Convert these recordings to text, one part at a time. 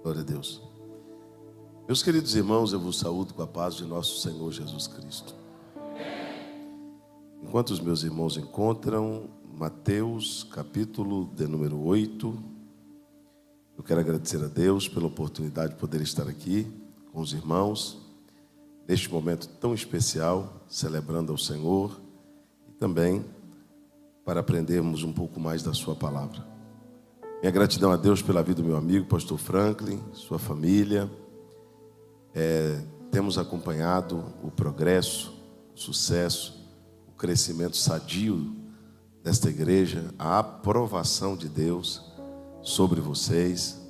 Glória a Deus. Meus queridos irmãos, eu vos saúdo com a paz de nosso Senhor Jesus Cristo. Enquanto os meus irmãos encontram Mateus, capítulo de número 8, eu quero agradecer a Deus pela oportunidade de poder estar aqui com os irmãos, neste momento tão especial, celebrando ao Senhor e também para aprendermos um pouco mais da sua palavra. Minha gratidão a Deus pela vida do meu amigo, pastor Franklin, sua família. Temos acompanhado o progresso, o sucesso, o crescimento sadio desta igreja, a aprovação de Deus sobre vocês.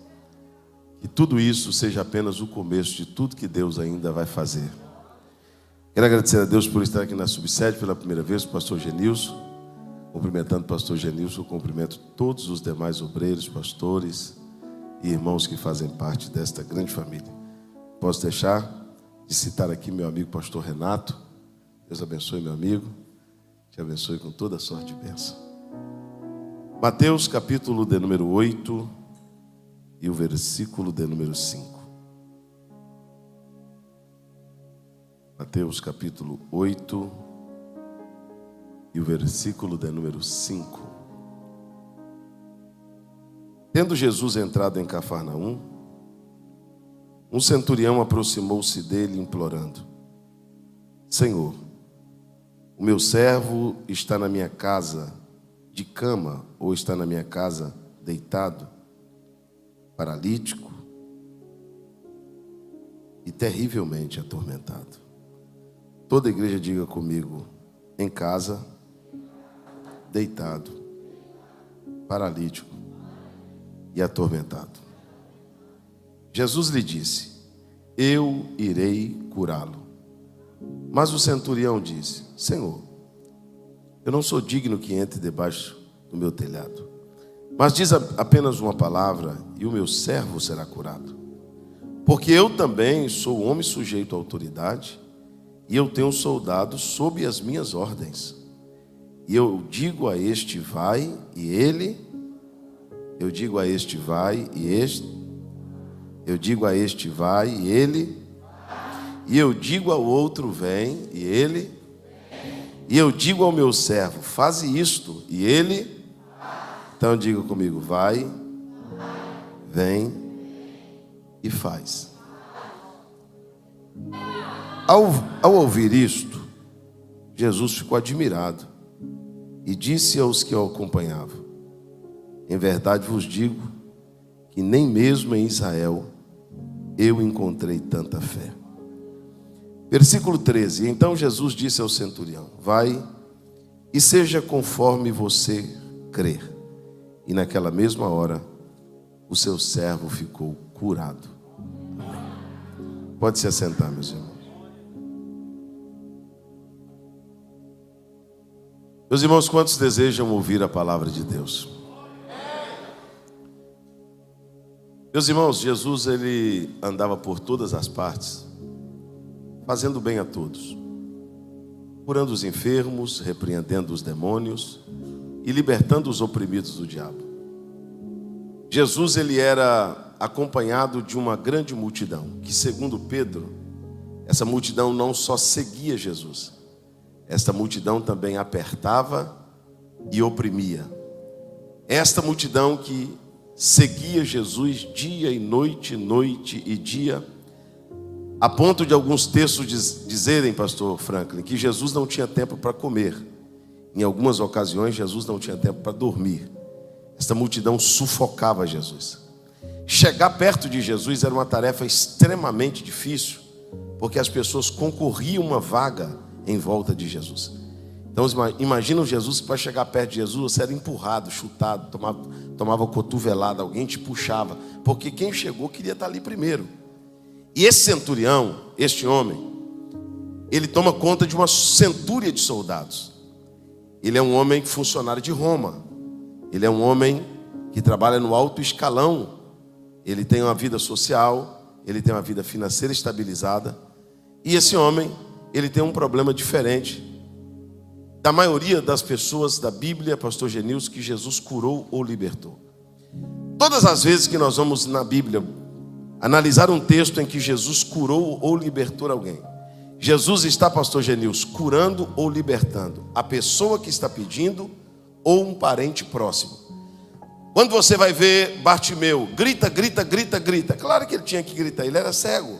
Que tudo isso seja apenas o começo de tudo que Deus ainda vai fazer. Quero agradecer a Deus por estar aqui na subsede pela primeira vez, o pastor Genilson. Cumprimentando o pastor Genilson, cumprimento todos os demais obreiros, pastores e irmãos que fazem parte desta grande família. Posso deixar de citar aqui meu amigo pastor Renato. Deus abençoe, meu amigo. Te abençoe com toda a sorte de bênção. Mateus, capítulo de número 8 e o versículo de número 5. Mateus, capítulo 8 e o versículo de número 5. Tendo Jesus entrado em Cafarnaum, um centurião aproximou-se dele implorando: Senhor, o meu servo está na minha casa de cama, ou está na minha casa deitado, paralítico e terrivelmente atormentado. Toda a igreja diga comigo: em casa, deitado, paralítico e atormentado. Jesus lhe disse: eu irei curá-lo. Mas o centurião disse: Senhor, eu não sou digno que entre debaixo do meu telhado, mas diz apenas uma palavra e o meu servo será curado. Porque eu também sou homem sujeito à autoridade e eu tenho soldados sob as minhas ordens. E eu digo a este vai e ele, eu digo a este vai e este, eu digo a este vai e ele, e eu digo ao outro vem e ele, e eu digo ao meu servo faze isto e ele. Então diga comigo: vai, vem e faz. Ao ouvir isto, Jesus ficou admirado e disse aos que o acompanhavam: em verdade vos digo que nem mesmo em Israel eu encontrei tanta fé. Versículo 13. Então Jesus disse ao centurião: vai e seja conforme você crer. E naquela mesma hora o seu servo ficou curado. Amém. Pode se assentar, meus irmãos. Meus irmãos, quantos desejam ouvir a palavra de Deus? Meus irmãos, Jesus ele andava por todas as partes, fazendo bem a todos, curando os enfermos, repreendendo os demônios e libertando os oprimidos do diabo. Jesus ele era acompanhado de uma grande multidão, que segundo Pedro, essa multidão não só seguia Jesus, esta multidão também apertava e oprimia. Esta multidão que seguia Jesus dia e noite, noite e dia, a ponto de alguns textos dizerem, pastor Franklin, que Jesus não tinha tempo para comer. Em algumas ocasiões, Jesus não tinha tempo para dormir. Esta multidão sufocava Jesus. Chegar perto de Jesus era uma tarefa extremamente difícil, porque as pessoas concorriam uma vaga em volta de Jesus. Então imagina Jesus que para chegar perto de Jesus você era empurrado, chutado, tomava cotovelada, alguém te puxava, porque quem chegou queria estar ali primeiro. E esse centurião, este homem, ele toma conta de uma centúria de soldados. Ele é um homem funcionário de Roma. Ele é um homem que trabalha no alto escalão. Ele tem uma vida social, ele tem uma vida financeira estabilizada. E esse homem, ele tem um problema diferente da maioria das pessoas da Bíblia, pastor Genilson, que Jesus curou ou libertou. Todas as vezes que nós vamos na Bíblia analisar um texto em que Jesus curou ou libertou alguém. Jesus está, pastor Genilson, curando ou libertando a pessoa que está pedindo ou um parente próximo. Quando você vai ver Bartimeu, grita, grita, grita, grita. Claro que ele tinha que gritar, ele era cego.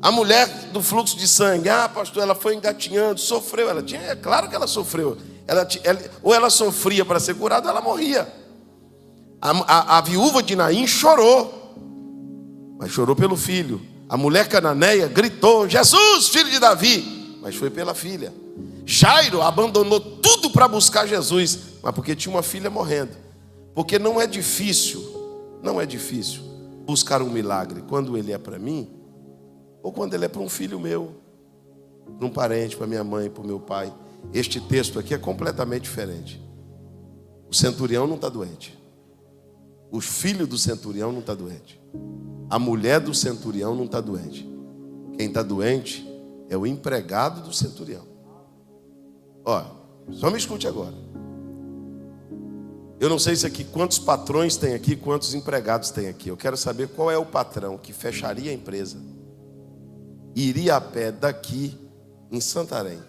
A mulher do fluxo de sangue, pastor, ela foi engatinhando, sofreu. É claro que ela sofreu. Ou ela sofria para ser curada, ou ela morria. A viúva de Naim chorou, mas chorou pelo filho. A mulher cananeia gritou, Jesus, filho de Davi, mas foi pela filha. Jairo abandonou tudo para buscar Jesus, mas porque tinha uma filha morrendo. Porque não é difícil buscar um milagre quando ele é para mim, ou quando ele é para um filho meu, para um parente, para minha mãe, para o meu pai. Este texto aqui é completamente diferente. O centurião não está doente. O filho do centurião não está doente. A mulher do centurião não está doente. Quem está doente é o empregado do centurião. Olha, só me escute agora. Eu não sei se aqui quantos patrões tem aqui, quantos empregados tem aqui. Eu quero saber qual é o patrão que fecharia a empresa, iria a pé daqui em Santarém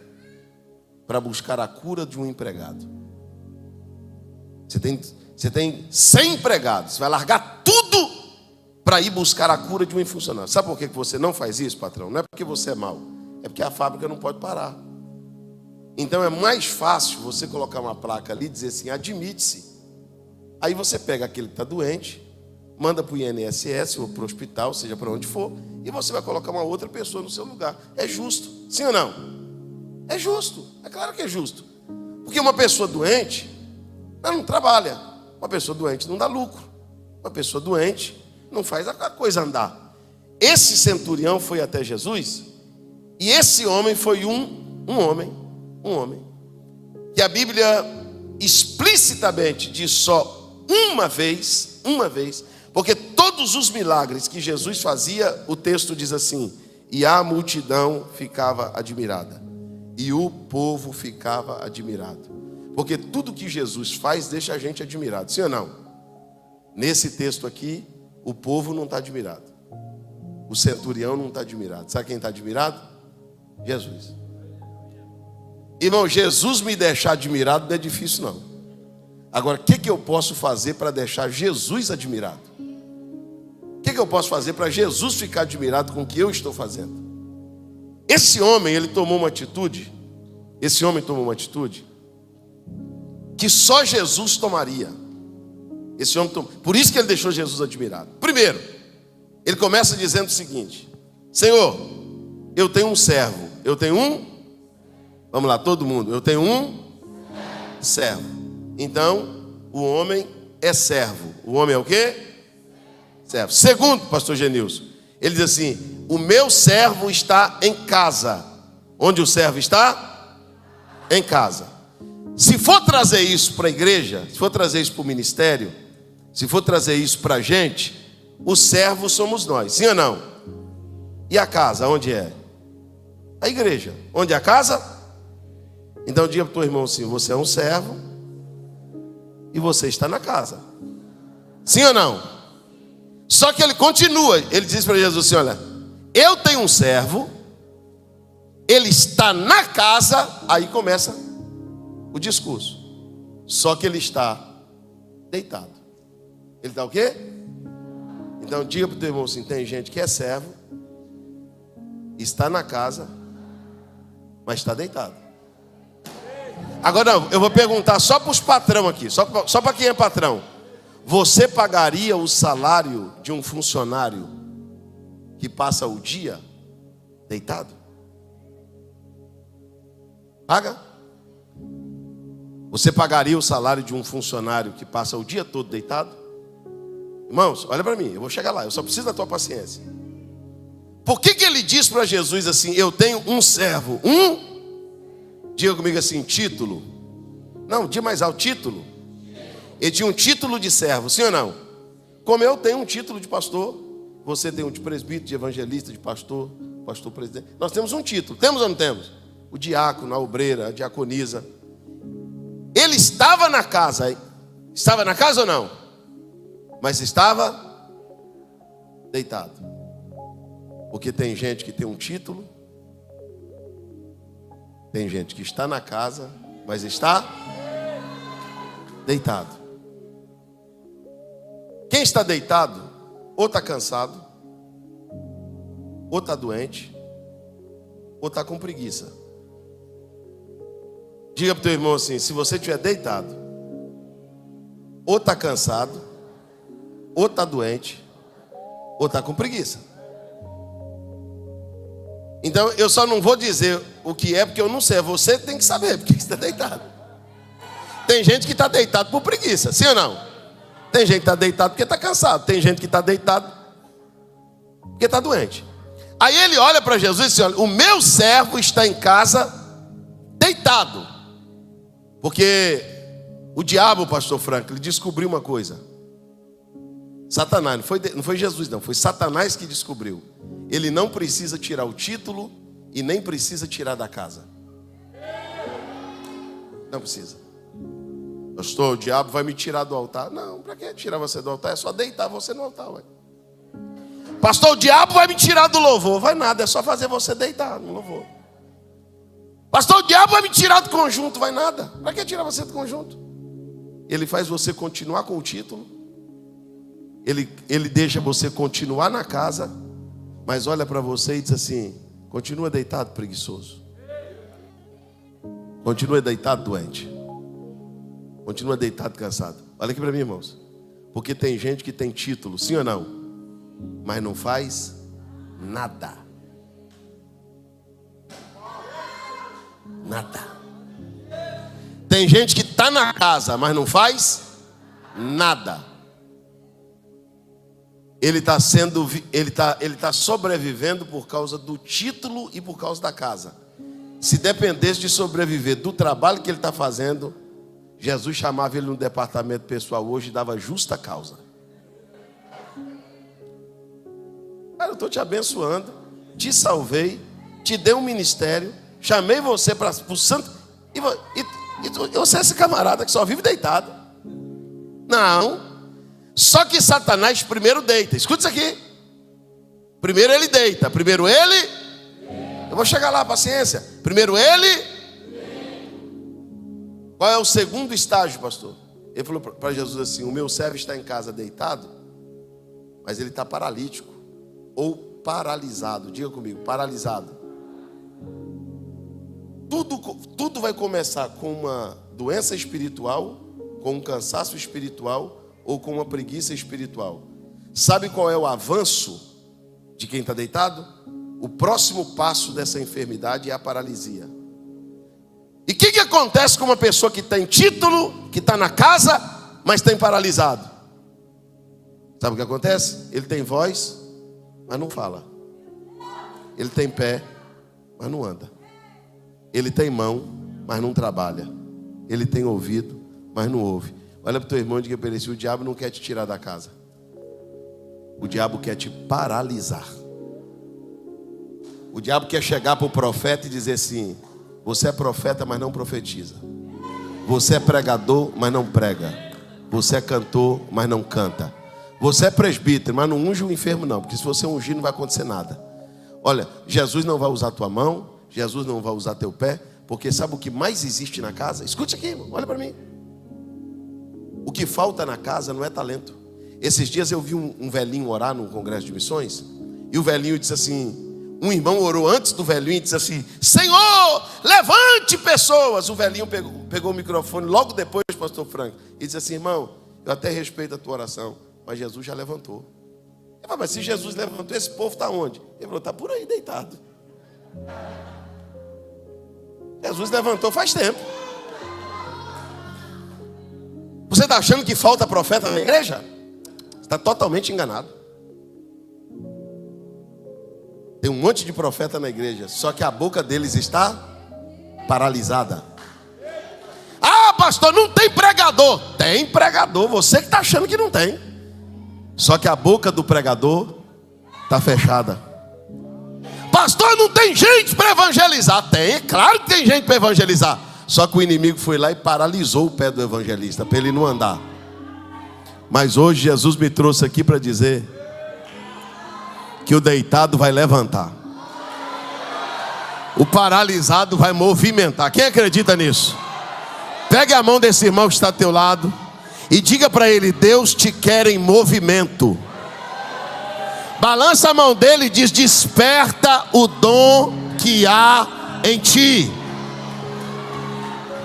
para buscar a cura de um empregado. Você tem 100 empregados, você vai largar tudo para ir buscar a cura de um funcionário. Sabe por que você não faz isso, patrão? Não é porque você é mau, é porque a fábrica não pode parar. Então é mais fácil você colocar uma placa ali e dizer assim, admite-se. Aí você pega aquele que está doente, manda para o INSS ou para o hospital, seja para onde for, e você vai colocar uma outra pessoa no seu lugar. É justo, sim ou não? É justo, é claro que é justo. Porque uma pessoa doente, ela não trabalha. Uma pessoa doente não dá lucro. Uma pessoa doente não faz a coisa andar. Esse centurião foi até Jesus, e esse homem foi um homem, que a Bíblia explicitamente diz só uma vez, porque todos os milagres que Jesus fazia, o texto diz assim, e a multidão ficava admirada, e o povo ficava admirado, porque tudo que Jesus faz deixa a gente admirado, sim ou não? Nesse texto aqui, o povo não está admirado, o centurião não está admirado. Sabe quem está admirado? Jesus. Irmão, Jesus me deixar admirado não é difícil não. Agora, o que eu posso fazer para deixar Jesus admirado? O que eu posso fazer para Jesus ficar admirado com o que eu estou fazendo? Esse homem tomou uma atitude que só Jesus tomaria. Por isso que ele deixou Jesus admirado. Primeiro, ele começa dizendo o seguinte: Senhor, eu tenho um servo. Vamos lá, todo mundo. Eu tenho um servo. Então, o homem é servo. O homem é o quê? Servo. Segundo, pastor Genilson, ele diz assim: o meu servo está em casa. Onde o servo está? Em casa. Se for trazer isso para a igreja, se for trazer isso para o ministério, se for trazer isso para a gente, os servos somos nós, sim ou não? E a casa, onde é? A igreja. Onde é a casa? Então diga para o teu irmão assim: você é um servo e você está na casa, sim ou não? Só que ele continua, ele diz para Jesus assim: olha, eu tenho um servo, ele está na casa. Aí começa o discurso. Só que ele está deitado. Ele está o quê? Então diga para o teu irmão assim: tem gente que é servo, está na casa, mas está deitado. Agora não, eu vou perguntar só para os patrão aqui, só para quem é patrão. Você pagaria o salário de um funcionário que passa o dia deitado? Paga? Você pagaria o salário de um funcionário que passa o dia todo deitado? Irmãos, olha para mim, eu vou chegar lá, eu só preciso da tua paciência. Por que ele diz para Jesus assim: eu tenho um servo, diga comigo assim, título. Não, diga mais alto, título. Ele tinha um título de servo, sim ou não? Como eu tenho um título de pastor, você tem um de presbítero, de evangelista, de pastor, pastor presidente. Nós temos um título, temos ou não temos? O diácono, a obreira, a diaconisa. Ele estava na casa ou não? Mas estava deitado. Porque tem gente que tem um título, tem gente que está na casa, mas está deitado. Quem está deitado, ou está cansado, ou está doente, ou está com preguiça. Diga para o teu irmão assim: se você estiver deitado, ou está cansado, ou está doente, ou está com preguiça. Então eu só não vou dizer o que é, porque eu não sei. Você tem que saber porque você está deitado. Tem gente que está deitado por preguiça, sim ou não? Tem gente que está deitado porque está cansado. Tem gente que está deitado porque está doente. Aí ele olha para Jesus e diz: olha, o meu servo está em casa deitado. Porque o diabo, pastor Franco, ele descobriu uma coisa. Satanás, não foi Jesus não, foi Satanás que descobriu. Ele não precisa tirar o título e nem precisa tirar da casa. Não precisa. Pastor, o diabo vai me tirar do altar. Não, para que tirar você do altar? É só deitar você no altar, ué. Pastor, o diabo vai me tirar do louvor. Vai nada, é só fazer você deitar no louvor. Pastor, o diabo vai me tirar do conjunto. Vai nada, para que tirar você do conjunto? Ele faz você continuar com o título. Ele deixa você continuar na casa. Mas olha para você e diz assim: continua deitado, preguiçoso. Continua deitado, doente. Continua deitado, cansado. Olha aqui para mim, irmãos. Porque tem gente que tem título, sim ou não, mas não faz nada. Nada. Tem gente que está na casa, mas não faz nada. Ele está sobrevivendo por causa do título e por causa da casa. Se dependesse de sobreviver do trabalho que ele está fazendo, Jesus chamava ele no departamento pessoal hoje e dava justa causa. Cara, eu estou te abençoando, te salvei, te dei um ministério, chamei você para o santo, e você é esse camarada que só vive deitado. Não. Só que Satanás primeiro deita. Escuta isso aqui. Primeiro ele deita. Primeiro ele. Eu vou chegar lá, paciência. Primeiro ele. Qual é o segundo estágio, pastor? Ele falou para Jesus assim: o meu servo está em casa deitado, mas ele está paralítico. Ou paralisado. Diga comigo, paralisado. Tudo vai começar com uma doença espiritual, com um cansaço espiritual, ou com uma preguiça espiritual. Sabe qual é o avanço de quem está deitado? O próximo passo dessa enfermidade é a paralisia. E o que acontece com uma pessoa que tem título, que está na casa, mas tem paralisado? Sabe o que acontece? Ele tem voz, mas não fala. Ele tem pé, mas não anda. Ele tem mão, mas não trabalha. Ele tem ouvido, mas não ouve. Olha para o teu irmão e diga para ele: o diabo não quer te tirar da casa. O diabo quer te paralisar. O diabo quer chegar para o profeta e dizer assim: você é profeta, mas não profetiza. Você é pregador, mas não prega. Você é cantor, mas não canta. Você é presbítero, mas não unge o enfermo não. Porque se você ungir não vai acontecer nada. Olha, Jesus não vai usar tua mão. Jesus não vai usar teu pé. Porque sabe o que mais existe na casa? Escute aqui, irmão, olha para mim. O que falta na casa não é talento. Esses dias eu vi um velhinho orar num congresso de missões. E o velhinho disse assim: um irmão orou antes do velhinho e disse assim: Senhor, levante pessoas. O velhinho pegou o microfone logo depois, pastor Franco, e disse assim: irmão, eu até respeito a tua oração, mas Jesus já levantou. Eu falei: mas se Jesus levantou, esse povo está onde? Ele falou: está por aí deitado. Jesus levantou faz tempo. Você está achando que falta profeta na igreja? Está totalmente enganado. Tem um monte de profeta na igreja, só que a boca deles está paralisada. Ah, pastor, não tem pregador. Tem pregador, você que está achando que não tem. Só que a boca do pregador está fechada. Pastor, não tem gente para evangelizar. Tem, claro que tem gente para evangelizar. Só que o inimigo foi lá e paralisou o pé do evangelista, para ele não andar. Mas hoje Jesus me trouxe aqui para dizer: que o deitado vai levantar. O paralisado vai movimentar. Quem acredita nisso? Pegue a mão desse irmão que está ao teu lado e diga para ele: Deus te quer em movimento. Balança a mão dele e diz: desperta o dom que há em ti.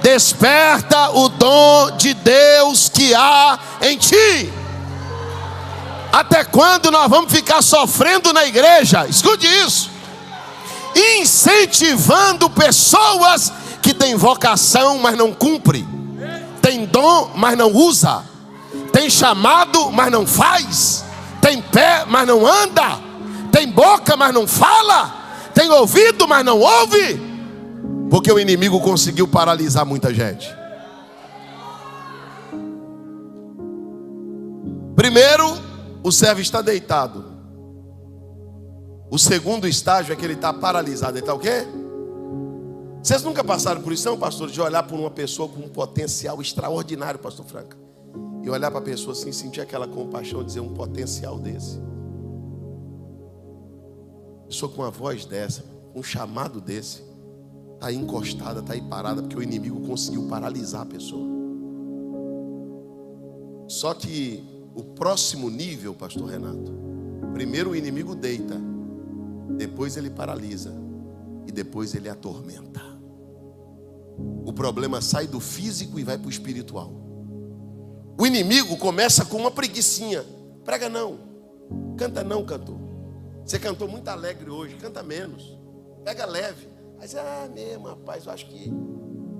Desperta o dom de Deus que há em ti. Até quando nós vamos ficar sofrendo na igreja? Escute isso. Incentivando pessoas que têm vocação, mas não cumpre. Tem dom, mas não usa. Tem chamado, mas não faz. Tem pé, mas não anda. Tem boca, mas não fala. Tem ouvido, mas não ouve. Porque o inimigo conseguiu paralisar muita gente. Primeiro, o servo está deitado. O segundo estágio é que ele está paralisado. Ele está o quê? Vocês nunca passaram por isso, não, pastor? De olhar por uma pessoa com um potencial extraordinário, pastor Franca, e olhar para a pessoa assim, sentir aquela compaixão, dizer: um potencial desse, pessoa com uma voz dessa, um chamado desse, está aí encostada, está aí parada, porque o inimigo conseguiu paralisar a pessoa. Só que o próximo nível, pastor Renato, primeiro o inimigo deita, depois ele paralisa e depois ele atormenta. O problema sai do físico e vai para o espiritual. O inimigo começa com uma preguicinha. Prega não, canta não, cantor. Você cantou muito alegre hoje, canta menos. Pega leve. Aí você: mesmo, rapaz, eu acho que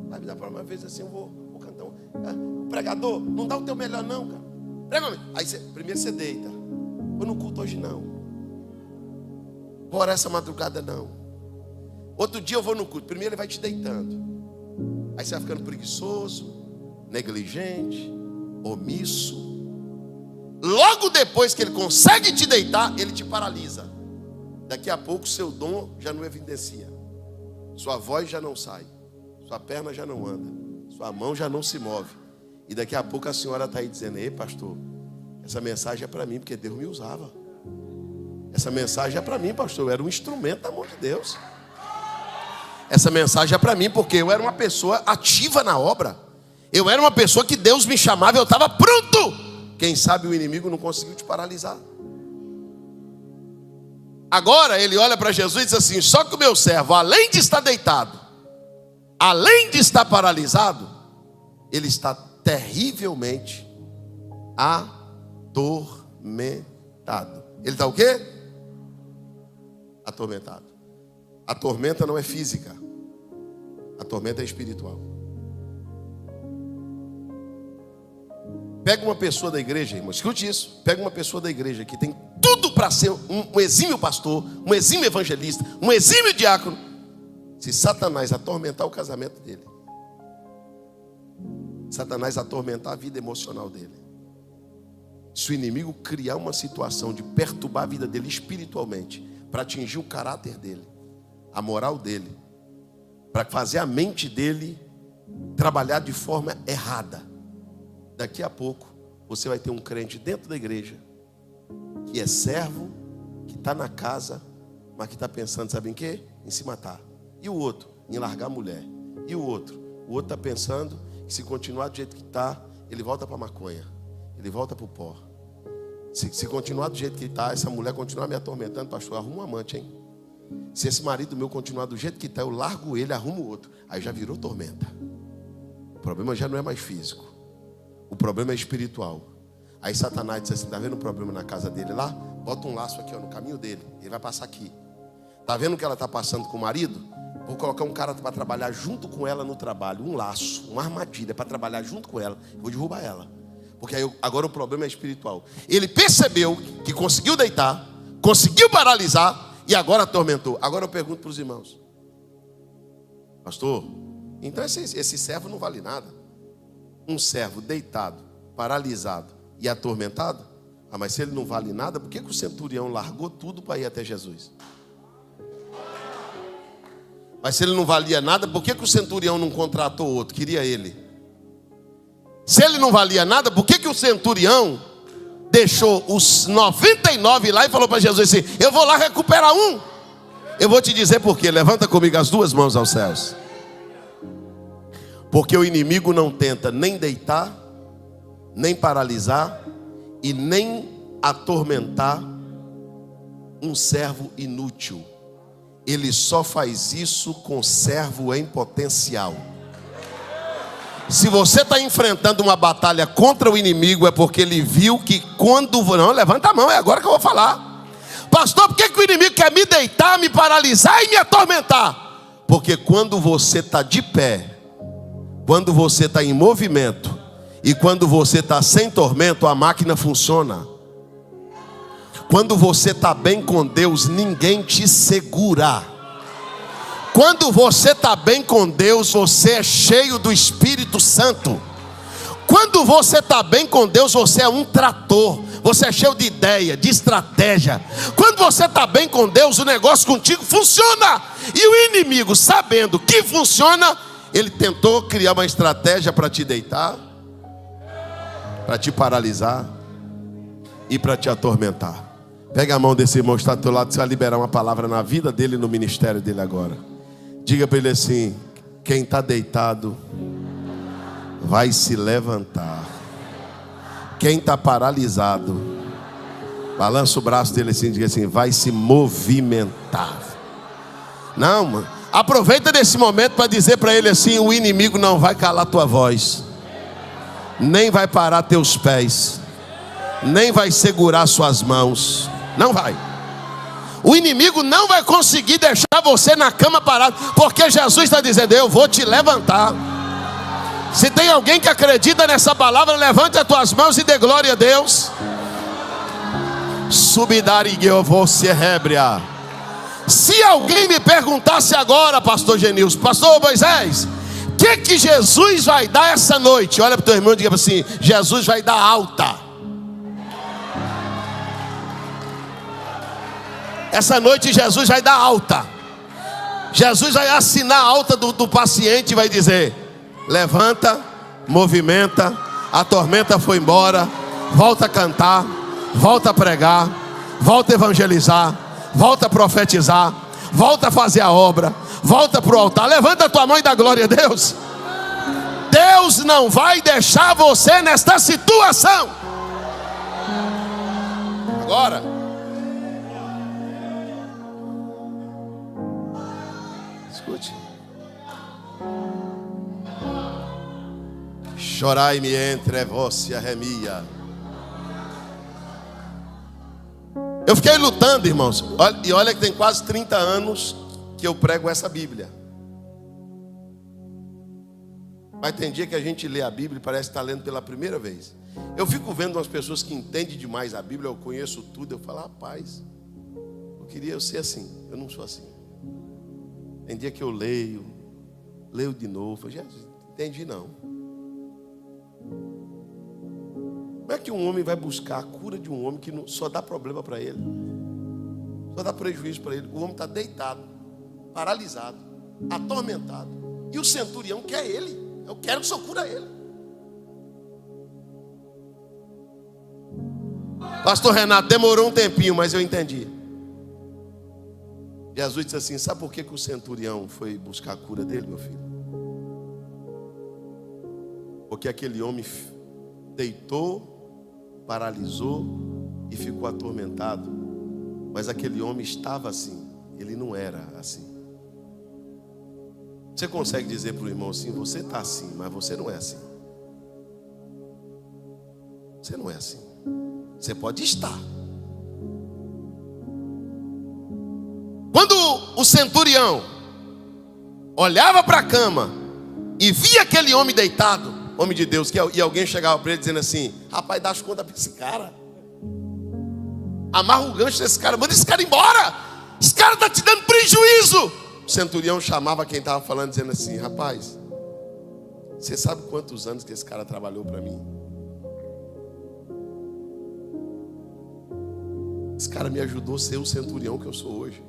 vai me dar para uma vez assim, eu vou cantar. O pregador, não dá o teu melhor não, cara. Prega. Aí primeiro você deita. Vou no culto hoje não. Vou orar essa madrugada não. Outro dia eu vou no culto. Primeiro ele vai te deitando. Aí você vai ficando preguiçoso, negligente, omisso. Logo depois que ele consegue te deitar, ele te paralisa. Daqui a pouco seu dom já não evidencia. Sua voz já não sai. Sua perna já não anda. Sua mão já não se move. E daqui a pouco a senhora está aí dizendo: ei, pastor, essa mensagem é para mim, porque Deus me usava. Essa mensagem é para mim, pastor, eu era um instrumento da mão de Deus. Essa mensagem é para mim, porque eu era uma pessoa ativa na obra. Eu era uma pessoa que Deus me chamava, eu estava pronto. Quem sabe o inimigo não conseguiu te paralisar. Agora ele olha para Jesus e diz assim: só que o meu servo, além de estar deitado, além de estar paralisado, ele está terrivelmente atormentado. Ele está o quê? Atormentado. A tormenta não é física. A tormenta é espiritual. Pega uma pessoa da igreja, irmão, escute isso. Pega uma pessoa da igreja que tem tudo para ser um exímio pastor, um exímio evangelista, um exímio diácono. Se Satanás atormentar o casamento dele, Satanás atormentar a vida emocional dele, se o inimigo criar uma situação de perturbar a vida dele espiritualmente, para atingir o caráter dele, a moral dele, para fazer a mente dele trabalhar de forma errada, daqui a pouco você vai ter um crente dentro da igreja que é servo, que está na casa, mas que está pensando, sabe em quê? Em se matar. E o outro? Em largar a mulher. E o outro? O outro está pensando que se continuar do jeito que está, ele volta para a maconha, ele volta para o pó. Se continuar do jeito que está, essa mulher continuar me atormentando, pastor, arruma um amante, hein? Se esse marido meu continuar do jeito que está, eu largo ele, arrumo outro. Aí já virou tormenta. O problema já não é mais físico. O problema é espiritual. Aí Satanás diz assim: está vendo o problema na casa dele lá? Bota um laço aqui, ó, no caminho dele. Ele vai passar aqui. Está vendo o que ela está passando com o marido? Vou colocar um cara para trabalhar junto com ela no trabalho. Um laço, uma armadilha para trabalhar junto com ela. Vou derrubar ela. Porque aí agora o problema é espiritual. Ele percebeu que conseguiu deitar, conseguiu paralisar e agora atormentou. Agora eu pergunto para os irmãos: pastor, então esse servo não vale nada? Um servo deitado, paralisado e atormentado? Mas se ele não vale nada, por que o centurião largou tudo para ir até Jesus? Mas se ele não valia nada, por que o centurião não contratou outro? Queria ele. Se ele não valia nada, por que o centurião deixou os 99 lá e falou para Jesus assim: eu vou lá recuperar um. Eu vou te dizer por quê. Levanta comigo as duas mãos aos céus. Porque o inimigo não tenta nem deitar, nem paralisar e nem atormentar um servo inútil. Ele só faz isso com servo em potencial. Se você está enfrentando uma batalha contra o inimigo, é porque ele viu que quando... Não, levanta a mão, é agora que eu vou falar. Pastor, por que o inimigo quer me deitar, me paralisar e me atormentar? Porque quando você está de pé, quando você está em movimento e quando você está sem tormento, a máquina funciona. Quando você está bem com Deus, ninguém te segura. Quando você está bem com Deus, você é cheio do Espírito Santo. Quando você está bem com Deus, você é um trator. Você é cheio de ideia, de estratégia. Quando você está bem com Deus, o negócio contigo funciona. E o inimigo, sabendo que funciona, ele tentou criar uma estratégia para te deitar, para te paralisar e para te atormentar. Pega a mão desse irmão que está do teu lado, você vai liberar uma palavra na vida dele e no ministério dele agora. Diga para ele assim: quem está deitado vai se levantar. Quem está paralisado, balança o braço dele assim, diga assim: vai se movimentar. Não, mano, aproveita desse momento para dizer para ele assim: o inimigo não vai calar tua voz, nem vai parar teus pés, nem vai segurar suas mãos. Não vai. O inimigo não vai conseguir deixar você na cama parado, porque Jesus está dizendo: eu vou te levantar. Se tem alguém que acredita nessa palavra, levante as tuas mãos e dê glória a Deus. Se alguém me perguntasse agora, pastor Genilson, pastor Moisés, o que Jesus vai dar essa noite? Olha para o teu irmão e diga assim: Jesus vai dar alta. Essa noite Jesus vai dar alta. Jesus vai assinar a alta do paciente e vai dizer: levanta, movimenta, a tormenta foi embora, volta a cantar, volta a pregar, volta a evangelizar, volta a profetizar, volta a fazer a obra, volta para o altar. Levanta a tua mão e dá glória a Deus. Deus não vai deixar você nesta situação. Agora, escute. Chorai-me entre vós e a remia. Eu fiquei lutando, irmãos. E olha que tem quase 30 anos que eu prego essa Bíblia. Mas tem dia que a gente lê a Bíblia e parece estar lendo pela primeira vez. Eu fico vendo umas pessoas que entendem demais a Bíblia, eu conheço tudo. Eu falo: rapaz, eu queria ser assim. Eu não sou assim. Tem dia que eu leio de novo. Falo: Jesus, entendi não. Como é que um homem vai buscar a cura de um homem que só dá problema para ele? Só dá prejuízo para ele. O homem está deitado, paralisado, atormentado. E o centurião quer ele. Eu quero que o Senhor cura ele. Pastor Renato, demorou um tempinho, mas eu entendi. Jesus disse assim: sabe por que o centurião foi buscar a cura dele, meu filho? Porque aquele homem deitou, paralisou e ficou atormentado. Mas aquele homem estava assim, ele não era assim. Você consegue dizer para o irmão assim: você está assim, mas você não é assim. Você não é assim. Você pode estar. Quando o centurião olhava para a cama e via aquele homem deitado, homem de Deus, e alguém chegava para ele dizendo assim: rapaz, dá as contas para esse cara, amarra o gancho desse cara, manda esse cara embora, esse cara está te dando prejuízo. O centurião chamava quem estava falando, dizendo assim: rapaz, você sabe quantos anos que esse cara trabalhou para mim? Esse cara me ajudou a ser o centurião que eu sou hoje.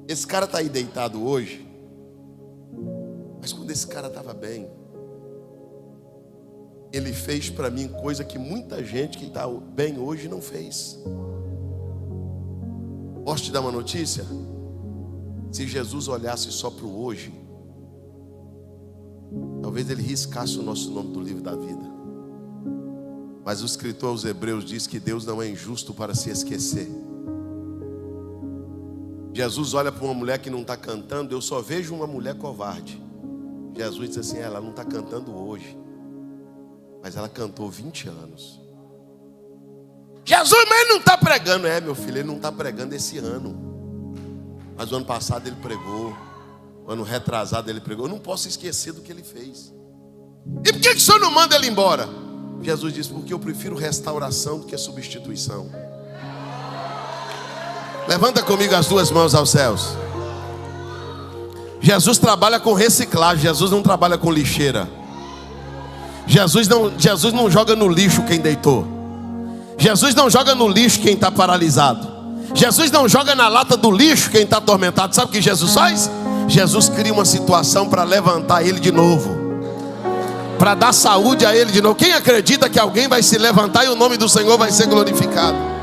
Esse cara está aí deitado hoje, mas quando esse cara estava bem, Ele fez para mim coisa que muita gente que está bem hoje não fez. Posso te dar uma notícia? Se Jesus olhasse só para o hoje, talvez ele riscasse o nosso nome do livro da vida. Mas o escritor aos Hebreus diz que Deus não é injusto para se esquecer. Jesus olha para uma mulher que não está cantando. Eu só vejo uma mulher covarde. Jesus diz assim: ela não está cantando hoje, mas ela cantou 20 anos. Jesus, mas ele não está pregando. É, meu filho, ele não está pregando esse ano, mas o ano passado ele pregou, o ano retrasado ele pregou. Eu não posso esquecer do que ele fez. E por que o senhor não manda ele embora? Jesus disse: porque eu prefiro restauração do que substituição. Levanta comigo as duas mãos aos céus. Jesus trabalha com reciclagem. Jesus não trabalha com lixeira. Jesus não joga no lixo quem deitou. Jesus não joga no lixo quem está paralisado. Jesus não joga na lata do lixo quem está atormentado. Sabe o que Jesus faz? Jesus cria uma situação para levantar ele de novo, para dar saúde a ele de novo. Quem acredita que alguém vai se levantar e o nome do Senhor vai ser glorificado?